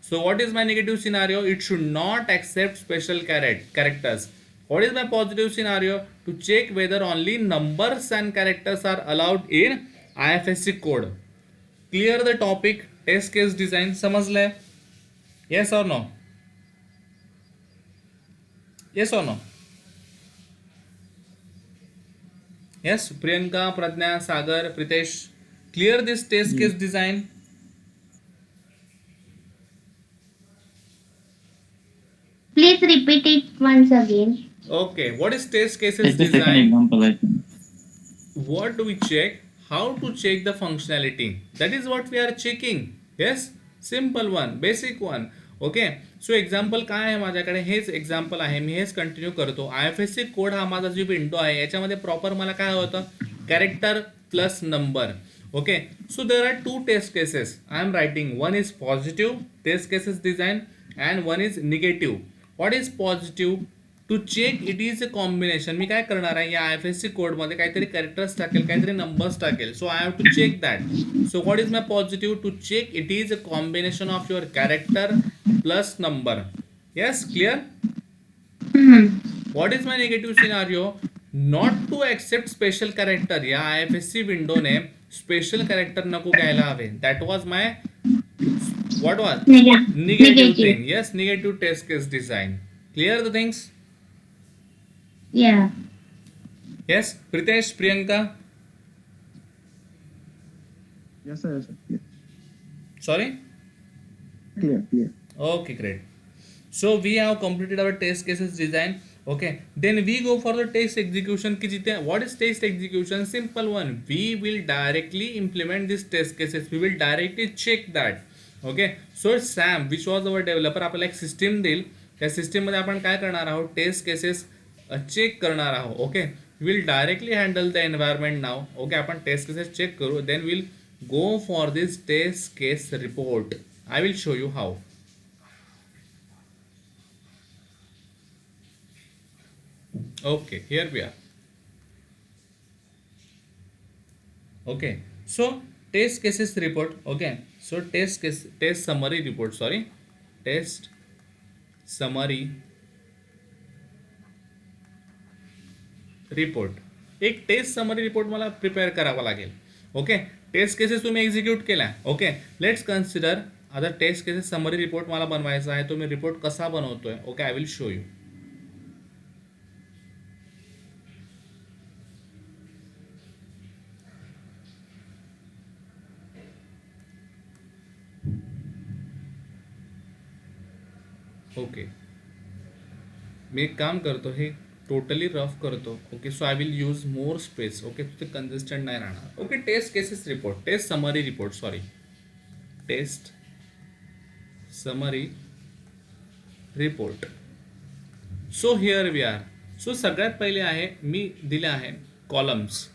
So what is my negative scenario? It should not accept special characters. What is my positive scenario? To check whether only numbers and characters are allowed in IFSC code. Clear the topic. Test case design समजलंय? Yes or no? Yes or no? Yes, Priyanka, Pradnya, Sagar, Pritesh, clear this test case design. Please repeat it once again. Okay, what is test cases It's the second design? example, I think. What do we check? How to check the functionality? That is what we are checking. Yes, simple one, basic one. Okay, so example काय आहे माझ्याकडे? हेच example आहे, मी हेच continue करतो. IFSC code हा माझा जी विंडो आहे याच्यामध्ये प्रॉपर मला काय होतं? Character plus number. Okay, so there are two test cases I am writing. One is positive test cases design and one is negative. What is positive? To check it is a combination. मी काय करणार आहे, या IFSC कोडमध्ये काहीतरी characters टाकेल, काहीतरी numbers टाकेल. So I have to check that. So what is my positive? To check it is a combination of your character plus number. Yes, clear? What is my negative scenario? Not to accept special character. या IFSC विंडोने special character नको घ्यायला हवे. That was my what was negative thing. Yes, negative test case design. Clear the things? Yeah. Yes, Pritesh, Priyanka. Yes, sir. Yes, sir. Yeah. Sorry. Clear. Clear. Okay, great. So we have completed our test cases design. Okay, then we go for the test execution. की जिथे what is test execution? Simple one. We will directly implement these test cases. We will directly check that. Okay, so Sam which was our developer आपल्याला एक system देईल. त्या सिस्टीममध्ये आपण काय करणार आहोत? टेस्ट केसेस चेक करणार आहोत. Okay, will directly handle the environment now. Okay, आपण टेस्ट केसेस चेक करू. Then will go for this test case report. I will show you how. Okay, here we are. Okay, so test cases report. Okay, so test summary report, test summary report. एक test summary report मला prepare करावा लागेल. Okay, test cases तुम्ही execute केला. Okay, let's consider आता test cases summary report मला बनवायचा आहे. तो मी रिपोर्ट कसा बनवतोय? Okay, I will show you. Okay, मी एक काम करतो, हे टोटली रफ करतो. Okay, so I will use more space. Okay, ते कंजेस्टेड नाही राहणार. Okay, test cases report, test summary report, test summary report. So here we are. So सगळ्यात पहिले आहे, मी दिले आहे कॉलम्स.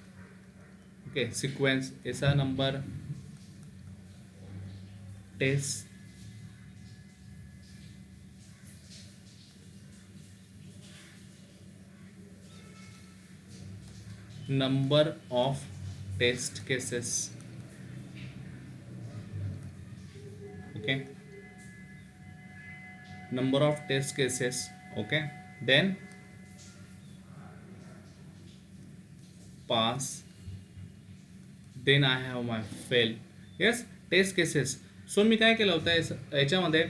ओके, सिक्वेन्स, एसा number, test, number of test cases. Okay, number of test cases. Okay, then pass, then I have my fail. Yes, test cases. सो मी काय केलं होतं याच्यामध्ये,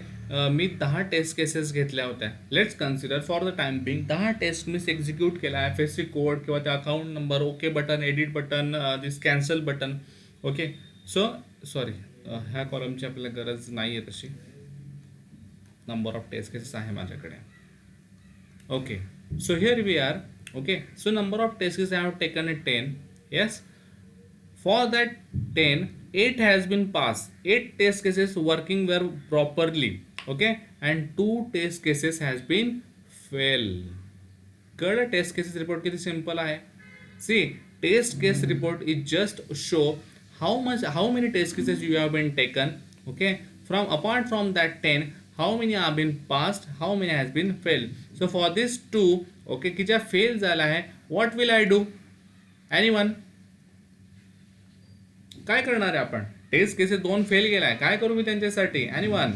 मी 10 टेस्ट केसेस घेतल्या होत्या. Let's consider for the time being 10 test मी execute केला. IFSC code किंवा त्या account number, okay button, edit button, this cancel button. Okay, so sorry, ह्या कॉलमची आपल्याला गरज नाही आहे तशी. नंबर ऑफ टेस्ट केसेस आहे माझ्याकडे. Okay, so here we are. Okay, so number of test cases I have taken 10. Yes, for that 10, 8 has been passed. 8 test cases working were properly. Okay, and 2 test cases has been failed. कळलं? Test cases report किती simple आहे. See, test case report is just show how many test cases you have been taken. Okay, from apart from that 10, how many have been passed, how many has been failed. So for this 2, okay, की ज्या fail झाला आहे, what will I do? Anyone? काय करणार आहे आपण? Test cases 2 fail गेलाय, काय करू मी त्यांच्यासाठी? Anyone?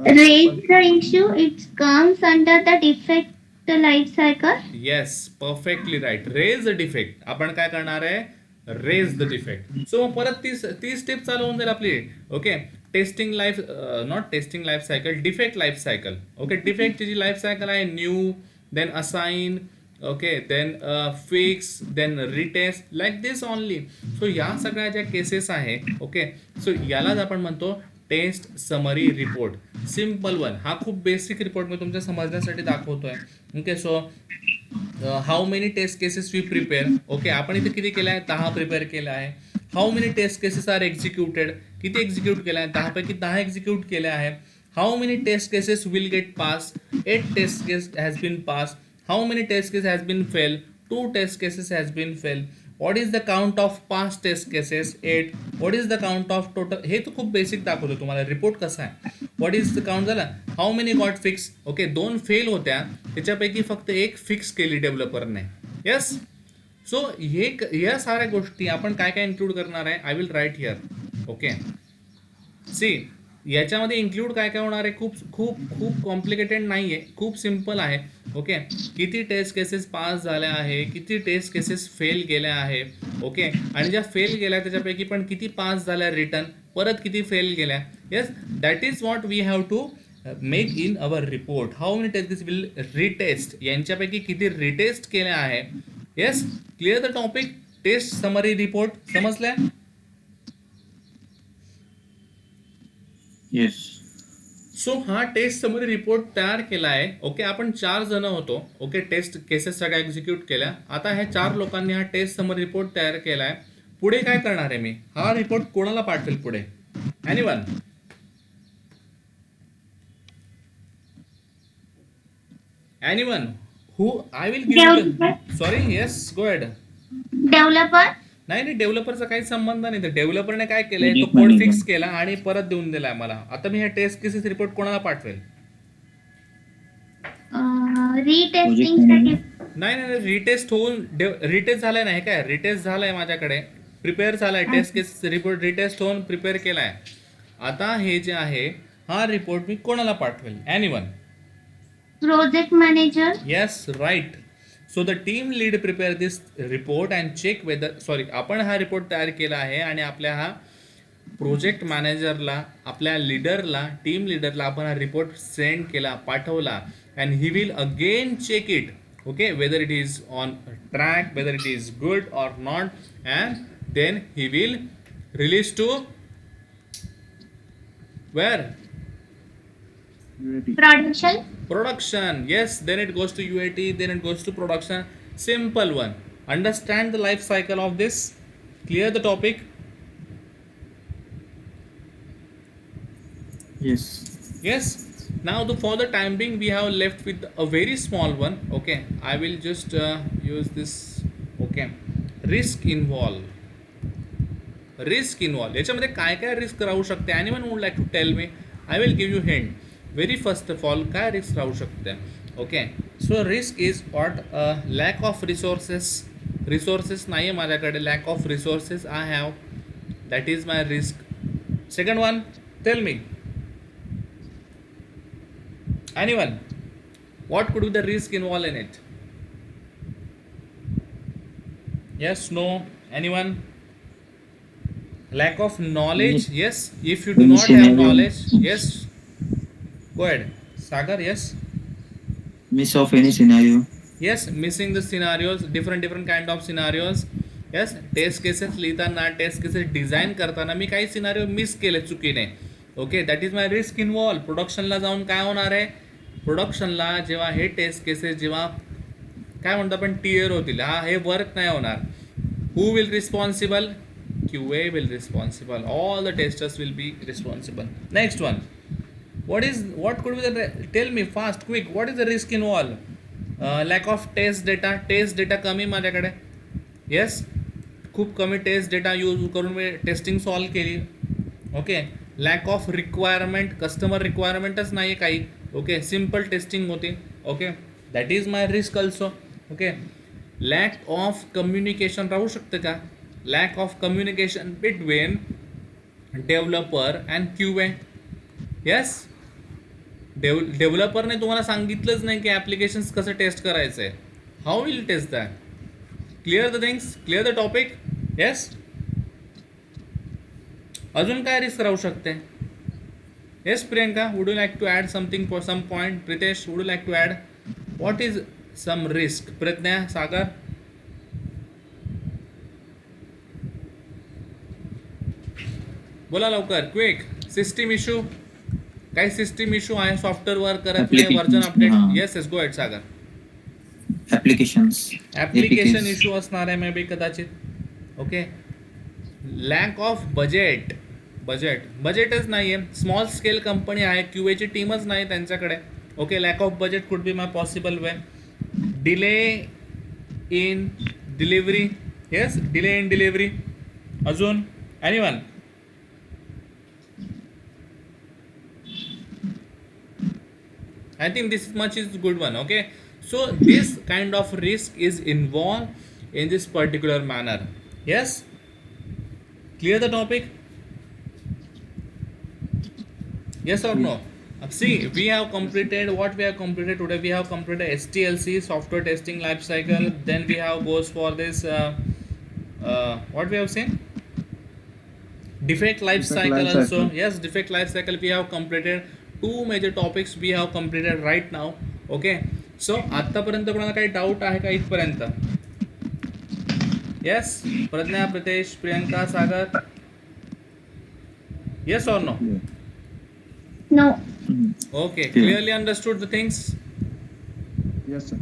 Raise the issue. It comes under the defect life cycle. Yes, perfectly right. Raise the defect. आपण काय करणार आहे? Raise the defect. सो परत ती स्टेप चालू होऊन जाईल आपली. Okay, testing life, not testing life cycle, defect life cycle. Okay, डिफेक्टची जी लाईफ सायकल आहे, new, then assign, okay, then fix, then retest, like this only. So या सगळ्या ज्या केसेस आहे, ओके, सो यालाच आपण म्हणतो test summary report. Simple one. हा खूप बेसिक रिपोर्ट मी तुमच्या समजण्यासाठी दाखवतोय. Okay, so how many test cases we prepare. Okay, आपण इथे किती केलं आहे? 10 प्रिपेअर केलं आहे. How many test cases are executed. किती एक्झिक्यूट केलं आहे? 10 पैकी 10 एक्झिक्यूट केले आहे. How many test cases will get pass. 8 test case has been pass. How many test case has been fail. 2 test cases has been fail. What is the count of pass test cases? 8. What is the count of total? हे तर खूप basic दाखवतो तुम्हाला report कसा आहे. What is the count झाला? How many got fix. Okay, 2 fail होत्या, त्याच्यापैकी फक्त 1 फिक्स केली डेव्हलपरने. येस. सो या साऱ्या गोष्टी आपण काय काय इन्क्लूड करणार आहे? I will write here. Okay, see, याच्यामध्ये इन्क्लूड काय काय होणार आहे? खूप खूप खूप कॉम्प्लिकेटेड नाही आहे, खूप सिम्पल आहे. ओके, किती टेस्ट केसेस पास झाल्या आहे, किती टेस्ट केसेस फेल गेल्या आहे. ओके, आणि ज्या फेल गेल्या त्याच्यापैकी पण किती पास झाल्या रिटर्न, परत किती फेल गेल्या. Yes, that is what we have to make in our report. How many test will retest, यांच्यापैकी किती रिटेस्ट केल्या आहे. Yes, clear the topic. Test summary report समजल्या? Yes. सो हा टेस्ट समरी रिपोर्ट तयार केला आहे. ओके, आपण 4 जण होतो. ओके, टेस्ट केसेस सगळ्या एक्झिक्यूट केल्या. आता ह्या 4 लोकांनी हा टेस्ट समरी रिपोर्ट तयार केला आहे. पुढे काय करणार आहे मी? हा रिपोर्ट कोणाला पाठवेल पुढे? Anyone? Anyone? Who? I will give. Sorry, yes, go ahead. Developer. नाही, डेव्हलपरचा काही संबंध नाही. तर डेव्हलपरने काय केलंय? तो Project कोड manager. फिक्स केला आणि परत देऊन दिलाय मला. आता मी ह्या टेस्ट केसेस रिपोर्ट कोणाला पाठवेल? Retesting Project साठी. नाही नाही, रिटेस्ट होऊन रिटेस्ट झालाय नाही काय? रिटेस्ट झालाय माझ्याकडे, प्रिपेअर झालाय. टेस्ट केस रिपोर्ट रिटेस्ट होऊन प्रिपेअर केलाय. आता हे जे आहे, हा रिपोर्ट मी कोणाला पाठवेल? Anyone? Project manager. Yes, right. So the team lead prepare this report and check whether. Sorry, आपण हा रिपोर्ट तयार केला आहे आणि आपल्या हा प्रोजेक्ट मॅनेजरला, आपल्या लीडरला, टीम लीडरला आपण हा रिपोर्ट सेंड केला, पाठवला. And he will again check it. Okay, whether it is on track, whether it is good or not, and then he will release to where? UAT. Production. Production. Yes, then it goes to UAT, then it goes to production. Simple one. Understand the life cycle of this. Clear the topic? Yes. Yes. Now for the time being we have left with a very small one. Okay, I will just use this. Okay, risk involved. Risk involve. याच्यामध्ये काय काय risk राहू शकते? Anyone would like to tell me? I will give you hint. Very first of all, काय risk राहू शकते? Okay, so risk is what? Lack of resources. Resources नाही आहे माझ्याकडे, lack of resources I have, that is my risk. Second one, tell me. Anyone? What could be the risk involved in it? Yes, no, anyone? Lack of knowledge. Yes, if you do not have knowledge. Yes, go ahead, Sagar. Yes, Miss of any scenario. yes, missing the scenarios, different kind of scenarios. Yes, test cases लिहिताना, test cases design करताना मी काही scenario miss केले चुकीने. Okay, that is my risk involve. प्रोडक्शनला जाऊन काय होणार आहे? प्रोडक्शनला जेव्हा हे टेस्ट केसेस जेव्हा काय म्हणतो आपण टीयर होतील, हे वर्क नाही होणार. Who will responsible? QA will responsible. All the testers will be responsible. Next one. What could be the, tell me fast, quick, what is the risk involved? Lack of test data. Test data कमी माझ्याकडे. Yes, खूप कमी test data use करून मी testing solve केली. Okay, lack of requirement. Customer रिक्वायरमेंटच नाही आहे काही. ओके, सिम्पल टेस्टिंग होती. Okay, that is my risk also. Okay, lack of communication राहू शकतं का? Lack of communication between developer and QA. Yes, डेव्हलपरने तुम्हाला सांगितलंच नाही की ॲप्लिकेशन्स कसं टेस्ट करायचं आहे. How will test that? Clear the things, clear the topic. Yes, अजून काय रिस्क राहू शकते? Yes Priyanka, would you like to add something for some point? Pritesh, would you like to add what is some risk? Pragya, Sagar, बोला लवकर, quick. System issue, काही system issue आहे, software work करत नाही, version update. Yes yes, go at Sagar. Application issue असणार आहे maybe कदाचित. Okay, lack of बजेटच नाही आहे. स्मॉल स्केल कंपनी आहे, QAची टीमच नाही त्यांच्याकडे. Okay, lack of budget could be my possible way. Delay in delivery. Yes, delay in delivery. अजून anyone? I think this much is good one. Okay, so this kind of risk is involved in this particular manner. Yes, clear the topic? Yes or no? See, we have completed what we have completed today. We have completed STLC, software testing life cycle. Then we have goes for this what we have seen, defect life cycle also. Yes, defect life cycle we have completed. Two major topics we have completed right now. Okay, so आतापर्यंत कोणाला काही doubt आहे का इथपर्यंत? Yes, प्रज्ञा, प्रितेश, प्रियंका, सागर. Yes और no? No. Okay, clearly understood the things? Yes, sir.